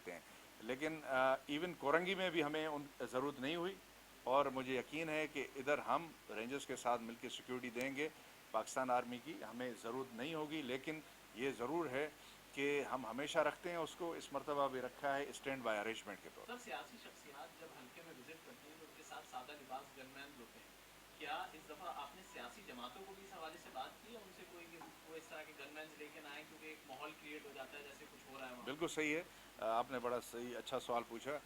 سکتے ہیں. لیکن ایون کورنگی میں بھی ہمیں ضرورت نہیں ہوئی, اور مجھے یقین ہے کہ ادھر ہم رینجرز کے ساتھ مل کے سیکیورٹی دیں گے. پاکستان آرمی کی ہمیں ضرورت نہیں ہوگی, لیکن یہ ضرور ہے کہ ہم ہمیشہ رکھتے ہیں اس کو, اس مرتبہ بھی رکھا ہے اسٹینڈ بائی ارینجمنٹ کے طور پر. سر سیاسی شخصیات جب حلقے میں وزٹ کرتے ہیں تو ان کے ساتھ سادہ لباس گن مینز ہوتے ہیں, کیا اس دفعہ آپ نے سیاسی جماعتوں کو بھی اس حوالے سے بات کی ہے ان سے کوئی کہ وہ اس طرح کے گن مینز لے کے نہ آئیں, کیونکہ ایک ماحول کریٹ ہو جاتا ہے جیسے کچھ ہو رہا ہے وہاں؟ بالکل صحیح ہے, آپ نے بڑا صحیح اچھا سوال پوچھا.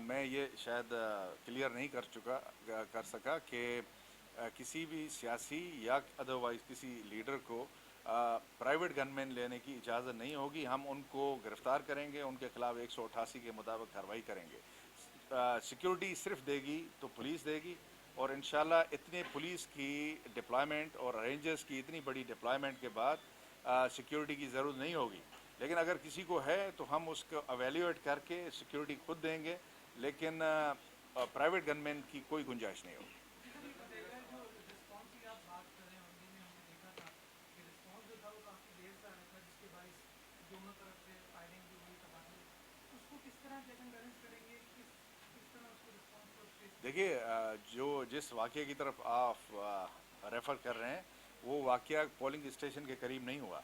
میں یہ شاید کلیئر نہیں کر سکا کہ کسی بھی سیاسی یا ادروائز کسی لیڈر کو پرائیویٹ گن مین لینے کی اجازت نہیں ہوگی. ہم ان کو گرفتار کریں گے, ان کے خلاف 188 کے مطابق کارروائی کریں گے. سیکیورٹی صرف دے گی تو پولیس دے گی, اور انشاءاللہ اتنے پولیس کی ڈپلائمنٹ اور رینجرز کی اتنی بڑی ڈپلائمنٹ کے بعد سیکیورٹی کی ضرورت نہیں ہوگی. لیکن اگر کسی کو ہے تو ہم اس کو ایویلیویٹ کر کے سیکیورٹی خود دیں گے, لیکن پرائیویٹ گن مین کی کوئی گنجائش نہیں ہوگی. جی سر, یہ بتائیے گا جو رسپانس کی آپ بات کر رہے ہیں اونگی میں ہم نے دیکھا تھا کہ رسپانس جو تھا وہ کافی دیر سے آ رہا تھا, جس کے باعث دونوں طرف سے فائرنگ بھی ہوئی, تباہی. اس کو کس طرح چیک اینڈ بیلنس کریں گے, کس طرح اس کو رسپانس کو فیس کریں گے؟ دیکھیے, جس واقعے کی طرف آپ ریفر کر رہے ہیں وہ واقعہ پولنگ اسٹیشن کے قریب نہیں ہوا.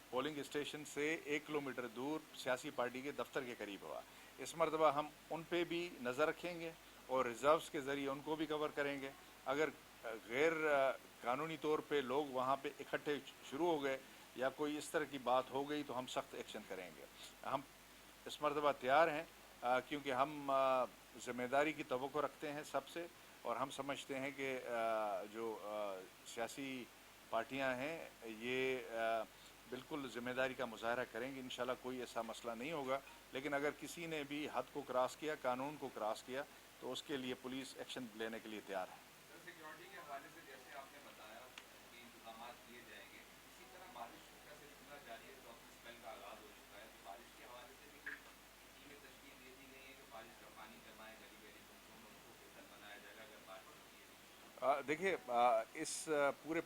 پولنگ اسٹیشن سے 1 کلومیٹر دور سیاسی پارٹی کے دفتر کے قریب ہوا. اس مرتبہ ہم ان پہ بھی نظر رکھیں گے اور ریزروز کے ذریعے ان کو بھی کور کریں گے. اگر غیر قانونی طور پہ لوگ وہاں پہ اکٹھے شروع ہو گئے یا کوئی اس طرح کی بات ہو گئی تو ہم سخت ایکشن کریں گے. ہم اس مرتبہ تیار ہیں, کیونکہ ہم ذمہ داری کی توقع رکھتے ہیں سب سے, اور ہم سمجھتے ہیں کہ جو سیاسی پارٹیاں ہیں یہ بالکل ذمہ داری کا مظاہرہ کریں گے. انشاءاللہ کوئی ایسا مسئلہ نہیں ہوگا, لیکن اگر کسی نے بھی حد کو کراس کیا, قانون کو کراس کیا, تو اس کے لیے پولیس ایکشن لینے کے لیے تیار ہے. سر سیکیورٹی کے حوالے سے جیسے آپ نے بتایا کہ انتظامات کیے جائیں گے, اسی طرح بارش کا سلسلہ جاری ہے, چوتھے اسپیل کا آغاز ہو چکا ہے, تو بارش کے حوالے سے بھی کوئی ٹیمیں تشکیل دے دی گئی ہیں کہ بارش کا پانی جمع ہے گلی گلی پنچوں میں, ان کو بہتر بنایا جائے گا اگر بارش ہوتی ہے. دیکھیے, اس پورے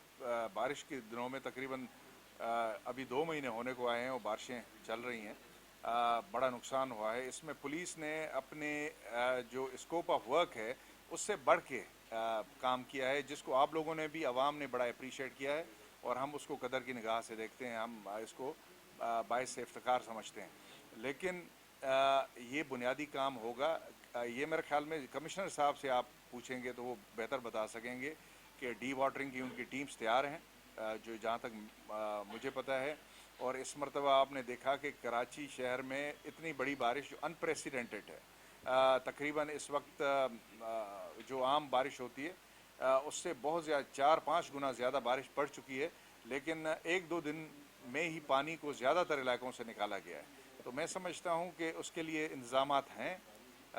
بارش کے دنوں میں تقریباً ابھی 2 مہینے ہونے کو آئے ہیں اور بارشیں چل رہی ہیں, بڑا نقصان ہوا ہے. اس میں پولیس نے اپنے جو اسکوپ آف ورک ہے اس سے بڑھ کے کام کیا ہے, جس کو آپ لوگوں نے بھی, عوام نے بڑا اپریشیٹ کیا ہے, اور ہم اس کو قدر کی نگاہ سے دیکھتے ہیں. ہم اس کو باعث افتخار سمجھتے ہیں. لیکن یہ بنیادی کام ہوگا, یہ میرے خیال میں کمشنر صاحب سے آپ پوچھیں گے تو وہ بہتر بتا سکیں گے کہ ڈی واٹرنگ کی ان کی ٹیمز تیار ہیں, جو جہاں تک مجھے پتہ ہے. اور اس مرتبہ آپ نے دیکھا کہ کراچی شہر میں اتنی بڑی بارش جو انپریسیڈنٹڈ ہے, تقریباً اس وقت جو عام بارش ہوتی ہے اس سے بہت زیادہ 4-5 گنا زیادہ بارش پڑ چکی ہے, لیکن 1-2 دن میں ہی پانی کو زیادہ تر علاقوں سے نکالا گیا ہے. تو میں سمجھتا ہوں کہ اس کے لیے انتظامات ہیں.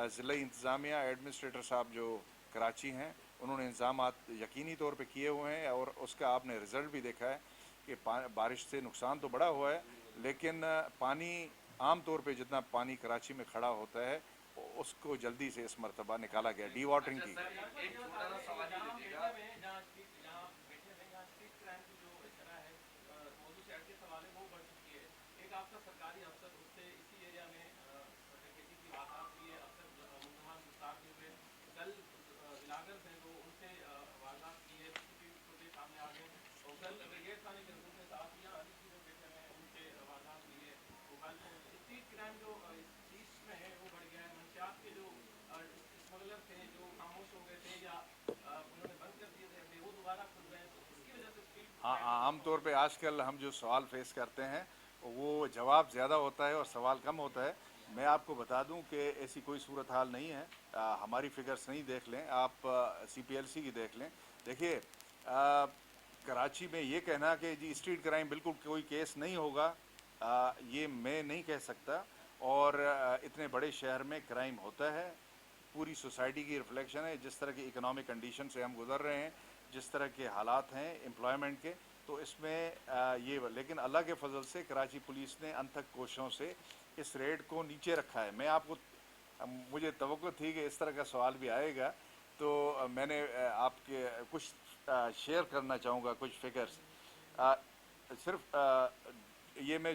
ضلع انتظامیہ ایڈمنسٹریٹر صاحب جو کراچی ہیں, انہوں نے انتظامات یقینی طور پہ کیے ہوئے ہیں, اور اس کا آپ نے رزلٹ بھی دیکھا ہے کہ بارش سے نقصان تو بڑا ہوا ہے, لیکن پانی عام طور پہ جتنا پانی کراچی میں کھڑا ہوتا ہے اس کو جلدی سے اس مرتبہ نکالا گیا, ڈی واٹرنگ اچھا کی سر, گئی. ایک چھوٹا سا سوال یہ دیجیے گا. جہاں بیٹھے ہوئے جہاں اسٹریٹ کرائم کی جو اس طرح ہے, موضوع سے ہٹ کے سوال ہے, وہ بڑھ چکی ہے. ایک آپ کا سرکاری افسر, اس سے اسی ایریا میں ڈکیتی کی واقعات ہوئی ہے, افسر ملزمان گرفتار بھی ہوئے. کل بلاگرز ہیں وہ, ان سے واردات کی ہے, سی سی ٹی وی فوٹیج سامنے آ گئے. اور کل بریگیڈ تھانے کے حدود میں صحافیاں علی کی جو بیٹھے ہوئے ہیں ان سے واردات ہوئی ہے. وہ کل اسٹریٹ کرائم جو ایسٹ میں ہے وہ بڑھ گیا ہے. منشیات کے جو اسمگلر تھے جو خاموش ہو گئے تھے یا انہوں نے بند کر دیے تھے, وہ دوبارہ کھل رہے ہیں, تو اس کی وجہ سے اسٹریٹ ہاں, کرائم عام طور پہ آج کل ہم جو سوال فیس کرتے ہیں وہ جواب زیادہ ہوتا ہے اور سوال کم ہوتا ہے. میں آپ کو بتا دوں کہ ایسی کوئی صورتحال نہیں ہے. ہماری فگرز نہیں دیکھ لیں آپ, سی پی ایل سی کی دیکھ لیں. دیکھیے, کراچی میں یہ کہنا کہ جی اسٹریٹ کرائم بالکل کوئی کیس نہیں ہوگا, یہ میں نہیں کہہ سکتا. اور اتنے بڑے شہر میں کرائم ہوتا ہے, پوری سوسائٹی کی ریفلیکشن ہے. جس طرح کی اکنامک کنڈیشن سے ہم گزر رہے ہیں, جس طرح کے حالات ہیں امپلائمنٹ کے, تو اس میں یہ, لیکن اللہ کے فضل سے کراچی پولیس نے انتھک کوششوں سے اس ریٹ کو نیچے رکھا ہے. میں آپ کو, مجھے توقع تھی کہ اس طرح کا سوال بھی آئے گا, تو میں نے آپ کے کچھ شیئر کرنا چاہوں گا کچھ فگرز. صرف یہ میں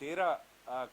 13